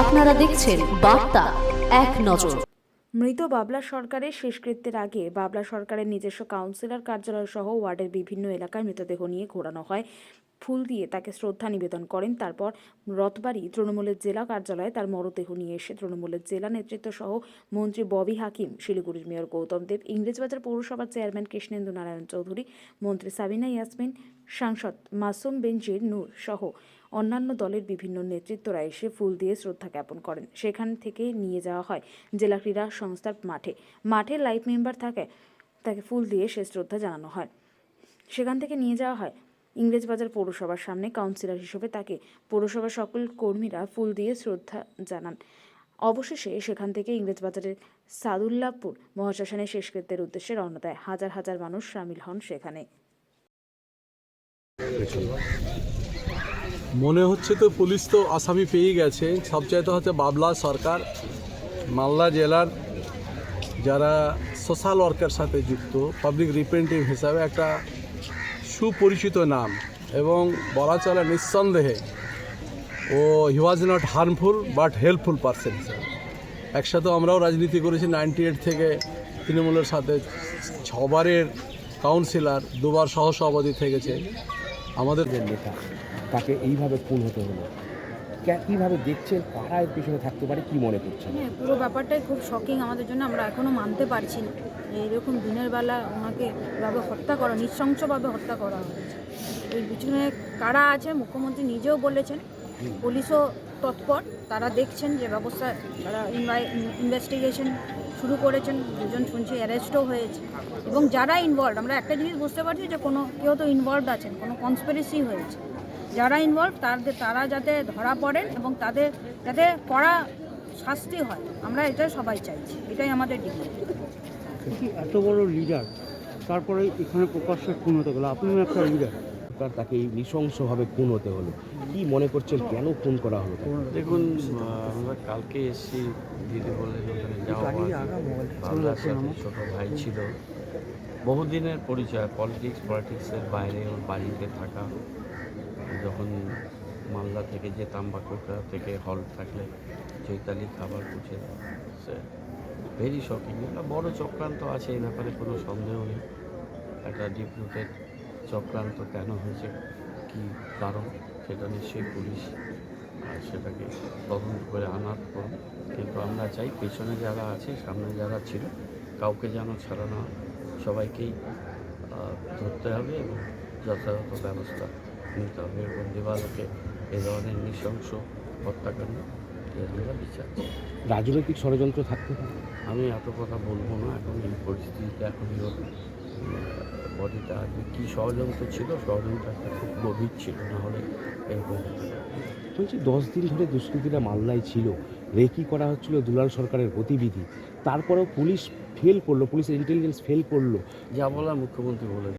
আপনারা দেখছেন বার্তা এক নজর। মৃত বাবলা সরকারের শেষকৃত্যের আগে বাবলা সরকারের নিজস্ব কাউন্সিলর কার্যালয় সহ ওয়ার্ডের বিভিন্ন এলাকায় মৃতদেহ নিয়ে ঘোরানো হয়। ফুল দিয়ে তাকে শ্রদ্ধা নিবেদন করেন। তারপর রথবাড়ি তৃণমূলের জেলা কার্যালয়ে তার মরদেহ নিয়ে এসে তৃণমূলের জেলা নেতৃত্ব সহ মন্ত্রী ববি হাকিম, শিলিগুড়ির মেয়র গৌতম দেব, ইংরেজবাজার পৌরসভার চেয়ারম্যান কৃষ্ণেন্দু নারায়ণ চৌধুরী, মন্ত্রী সাবিনা ইয়াসমিন, সাংসদ মাসুম বেনজির নূর সহ অন্যান্য দলের বিভিন্ন নেতৃত্বরা এসে ফুল দিয়ে শ্রদ্ধা জ্ঞাপন করেন। সেখান থেকে নিয়ে যাওয়া হয় জেলা ক্রীড়া সংস্থার মাঠে লাইভ মেম্বার তাকে ফুল দিয়ে শেষ শ্রদ্ধা জানানো হয়। সেখান থেকে নিয়ে যাওয়া হয় ইংরেজবাজার পৌরসভার সামনে। কাউন্সিলর হিসেবে তাকে পৌরসভার সকল কর্মীরা ফুল দিয়ে শ্রদ্ধা জানান। অবশেষে সেখান থেকে ইংরেজবাজারের সাদুল্লাপুর মহাশ্মশানে শেষকৃত্যের উদ্দেশ্যে রওনা দেয়। হাজার হাজার মানুষ সামিল হন সেখানে। মনে হচ্ছে তো পুলিশ তো আসামি পেয়ে গেছে। সবচাইতে হচ্ছে বাবলা সরকার মালদা জেলার যারা সোশ্যাল ওয়ার্কের সাথে যুক্ত পাবলিক রিপ্রেজেন্টেটিভ হিসাবে একটা সুপরিচিত নাম, এবং বলা চলে নিঃসন্দেহে ও he was not harmful but helpful person হিসাবে। একসাথে আমরাও রাজনীতি করেছি 98 থেকে তৃণমূলের সাথে, 6বারের কাউন্সিলর, 2বার সহসভাপতি থেকেছে আমাদের নেতা। তাকে এইভাবে খুন হতে হলো, কীভাবে দেখছেন? কারা এর পিছনে থাকতে পারে, কি মনে করছেন? হ্যাঁ, পুরো ব্যাপারটাই খুব শকিং আমাদের জন্য। আমরা এখনও মানতে পারছি না এরকম দিনের বেলা ওনাকে এভাবে হত্যা করা, নৃশংসভাবে হত্যা করা হয়েছে। এর পিছনে কারা আছে মুখ্যমন্ত্রী নিজেও বলেছেন, পুলিশও তৎপর, তারা দেখছেন যে ব্যবস্থা, তারা ইনভেস্টিগেশন শুরু করেছেন। দুজন শুনছি অ্যারেস্টও হয়েছে, এবং যারা ইনভলভ, আমরা একটা জিনিস বুঝতে পারছি যে কেউ তো ইনভলভড আছেন, কোনো কনস্পিরেসি হয়েছে। যারা ইনভলভ তারা যাতে ধরা পড়েন এবং তাদের যাতে কড়া শাস্তি হয়, আমরা এটা সবাই চাইছি, এটাই আমাদের ডিমান্ড। এত বড় লিডার, তারপরে এখানে প্রকাশ্যে খুন হতে গেলো, আপনিও একটা লিডার, তাকে এই নৃশংসভাবে খুন হতে হলো, কি মনে করছেন? কেন খুন করা হলো? দেখুন, আমরা কালকে এসেছি দিদি বললেন ওখানে যাওয়া, বাংলার সাথে ছোটো ভাই ছিল, বহুদিনের পরিচয়, পলিটিক্সের বাইরে ওর বাড়িতে থাকা। যখন মালদা থেকে যেতাম বা কলকাতা থেকে হল থাকলে চৈতালি খাবার পৌঁছে দেওয়া, সে ভেরি শকিং। একটা বড় চক্রান্ত আছে, এই ব্যাপারে কোনো সন্দেহ নেই। একটা ডিপুটেড চক্রান্ত কেন হয়েছে, কী কারণ, সেটা নিশ্চয়ই পুলিশ সেটাকে তদন্ত করে আনার পর। কিন্তু আমরা চাই পেছনে যারা আছে, সামনে যারা ছিল, কাউকে যেন ছাড়ানো হয়, সবাইকেই ধরতে হবে এবং যথাযথ ব্যবস্থা নিতে হবে। এবং দিবালোকে এ ধরনের নৃশংস হত্যাকাণ্ড আমরা বিচার চাই। রাজনৈতিক ষড়যন্ত্র থাকতে পারে? আমি এত কথা বলবো না এখন এই পরিস্থিতিতে। এখন বডিটা কী ষড়যন্ত্র ছিল, ষড়যন্ত্রটা খুব গভীর ছিল, না হলে এরকম হতো না। বলছি 10 দিন ধরে দুষ্কৃতীরা মালদায় ছিল, রেকি করা হচ্ছিল দুলাল সরকারের গতিবিধি, তারপরেও পুলিশ ফেল করলো, পুলিশের ইন্টেলিজেন্স ফেল করলো। যা বলার মুখ্যমন্ত্রী বলে